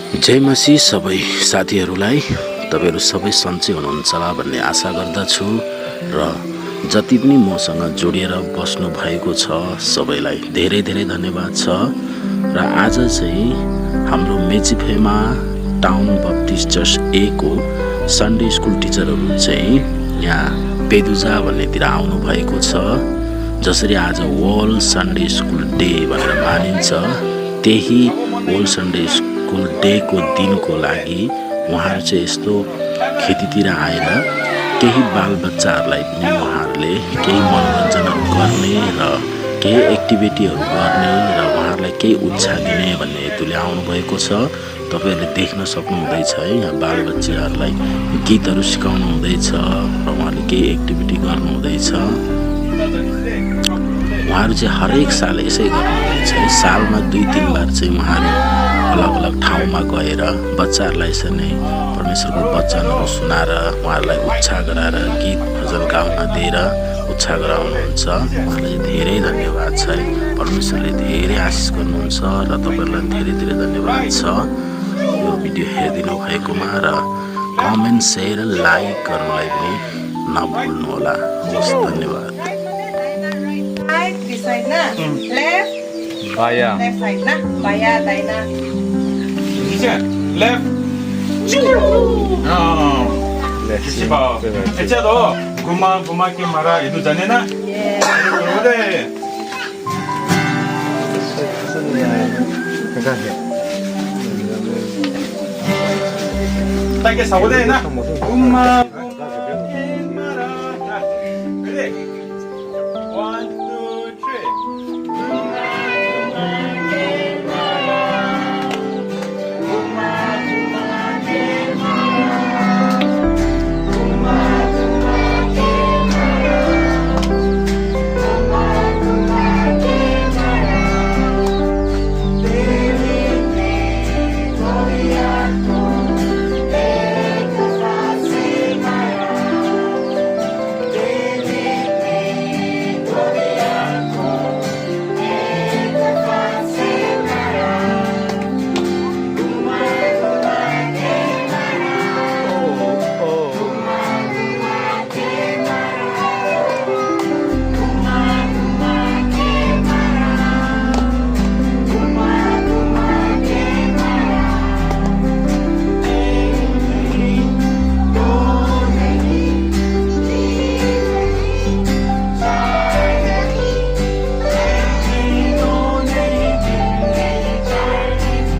जय मसी सबै साथीहरूलाई तपाईहरु सबै सन्चै हुनुहुन्छ होला भन्ने आशा गर्दछु र जति पनि मसँग जोडिएर बस्नु भएको छ सबैलाई धेरै धेरै धन्यवाद छ। र आज चाहिँ हाम्रो मेचिफेमा टाउन बप्टिस्ट चर्च ए को सन्डे स्कुल टिचरहरू चाहिँ यहाँ पेदुजा भन्नेतिर आउनु भएको छ। जसरी आज वर्ल्ड सन्डे स्कुल डे भनेर मानिन्छ त्यही वर्ल्ड सन्डे स्कुल डे को दिनको लागि उहाँहरू चाहिँ यस्तो खेतीतिर आएर केही बालबच्चाहरूलाई पनि उहाँहरूले केही मनोरञ्जनहरू गर्ने र केही एक्टिभिटीहरू गर्ने र उहाँहरूलाई केही उत्साह दिने भन्ने हेतुले आउनुभएको छ। तपाईहरुले देख्न सक्नुहुँदैछ है, यहाँ बालबच्चाहरूलाई गीतहरू सिकाउनु हुँदैछ र उहाँहरूले केही एक्टिभिटी गर्नुहुँदैछ। उहाँहरू चाहिँ हरेक साल यसै गर्नुहुँदैछ है। सालमा 2-3 बार चाहिँ उहाँहरू अलग अलग ठाउँमा गएर बच्चाहरूलाई यसरी नै परमेश्वरको वचनहरू सुनाएर उहाँहरूलाई उत्साह गराएर गीत भजन गाउन दिएर उत्साह गराउनुहुन्छ। उहाँलाई धेरै धन्यवाद छ है। परमेश्वरले धेरै आशिष गर्नुहुन्छ र तपाईहरुलाई धेरै धेरै धन्यवाद छ यो भिडियो हेरिदिनु भएकोमा। र कमेन्ट शेयर लाइक गर्नुलाई पनि नभुल्नु होला। हवस्, धन्यवाद। This side na, left, Baya. left side na, baya, daina. left. किसी बात अच्छा तो घुमा घुमा के मारा इधर जाने ना Yeah. उधर ताकि साउदे ना घुमा